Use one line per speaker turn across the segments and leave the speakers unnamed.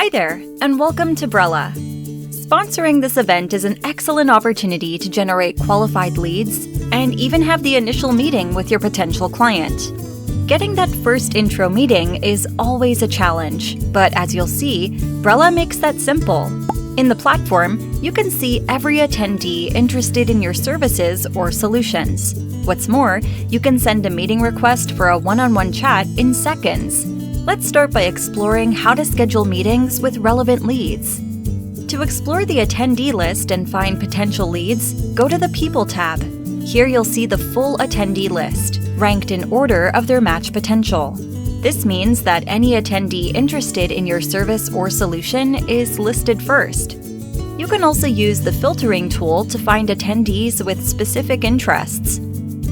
Hi there, and welcome to Brella. Sponsoring this event is an excellent opportunity to generate qualified leads and even have the initial meeting with your potential client. Getting that first intro meeting is always a challenge, but as you'll see, Brella makes that simple. In the platform, you can see every attendee interested in your services or solutions. What's more, you can send a meeting request for a one-on-one chat in seconds. Let's start by exploring how to schedule meetings with relevant leads. To explore the attendee list and find potential leads, go to the People tab. Here you'll see the full attendee list, ranked in order of their match potential. This means that any attendee interested in your service or solution is listed first. You can also use the filtering tool to find attendees with specific interests.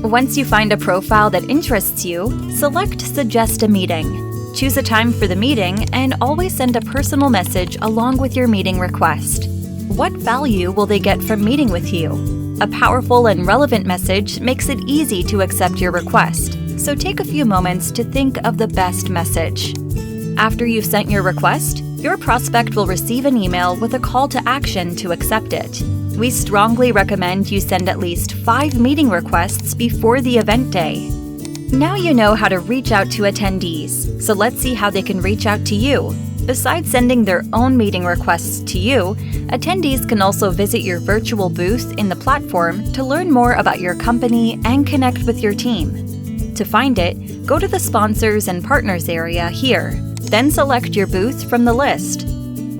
Once you find a profile that interests you, select Suggest a Meeting. Choose a time for the meeting and always send a personal message along with your meeting request. What value will they get from meeting with you? A powerful and relevant message makes it easy to accept your request, so take a few moments to think of the best message. After you've sent your request, your prospect will receive an email with a call to action to accept it. We strongly recommend you send at least 5 meeting requests before the event day. Now you know how to reach out to attendees, so let's see how they can reach out to you. Besides sending their own meeting requests to you, attendees can also visit your virtual booth in the platform to learn more about your company and connect with your team. To find it, go to the Sponsors and Partners area here, then select your booth from the list.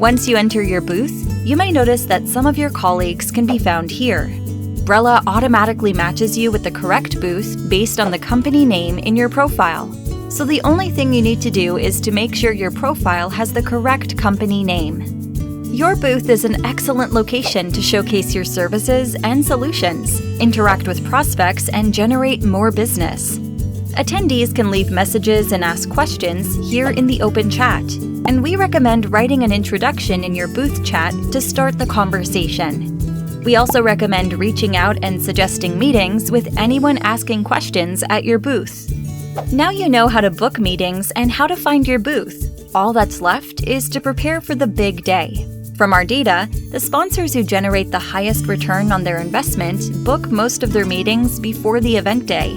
Once you enter your booth, you may notice that some of your colleagues can be found here. Brella automatically matches you with the correct booth based on the company name in your profile. So the only thing you need to do is to make sure your profile has the correct company name. Your booth is an excellent location to showcase your services and solutions, interact with prospects, and generate more business. Attendees can leave messages and ask questions here in the open chat, and we recommend writing an introduction in your booth chat to start the conversation. We also recommend reaching out and suggesting meetings with anyone asking questions at your booth. Now you know how to book meetings and how to find your booth. All that's left is to prepare for the big day. From our data, the sponsors who generate the highest return on their investment book most of their meetings before the event day.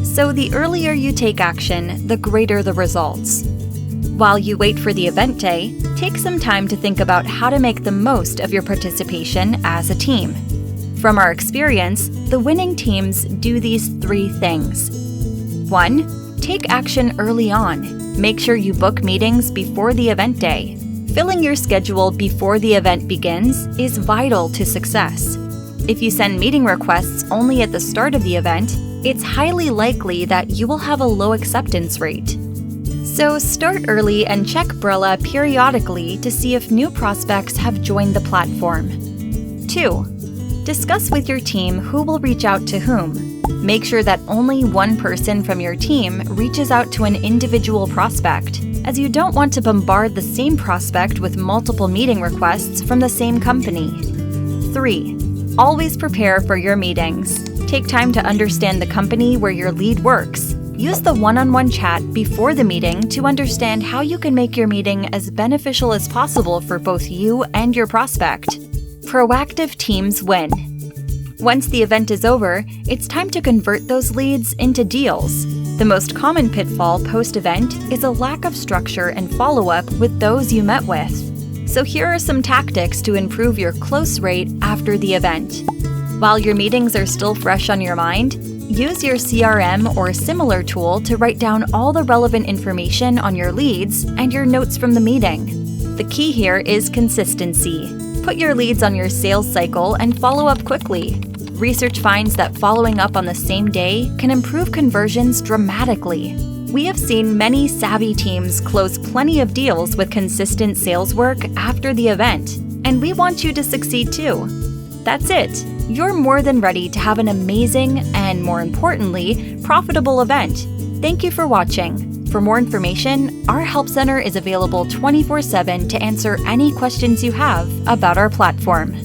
So the earlier you take action, the greater the results. While you wait for the event day, take some time to think about how to make the most of your participation as a team. From our experience, the winning teams do these 3 things. 1. Take action early on. Make sure you book meetings before the event day. Filling your schedule before the event begins is vital to success. If you send meeting requests only at the start of the event, it's highly likely that you will have a low acceptance rate. So start early and check Brella periodically to see if new prospects have joined the platform. 2. Discuss with your team who will reach out to whom. Make sure that only one person from your team reaches out to an individual prospect, as you don't want to bombard the same prospect with multiple meeting requests from the same company. 3. Always prepare for your meetings. Take time to understand the company where your lead works. Use the one-on-one chat before the meeting to understand how you can make your meeting as beneficial as possible for both you and your prospect. Proactive teams win. Once the event is over, it's time to convert those leads into deals. The most common pitfall post-event is a lack of structure and follow-up with those you met with. So here are some tactics to improve your close rate after the event. While your meetings are still fresh on your mind, use your CRM or similar tool to write down all the relevant information on your leads and your notes from the meeting. The key here is consistency. Put your leads on your sales cycle and follow up quickly. Research finds that following up on the same day can improve conversions dramatically. We have seen many savvy teams close plenty of deals with consistent sales work after the event, and we want you to succeed too. That's it. You're more than ready to have an amazing and, more importantly, profitable event. Thank you for watching. For more information, our Help Center is available 24/7 to answer any questions you have about our platform.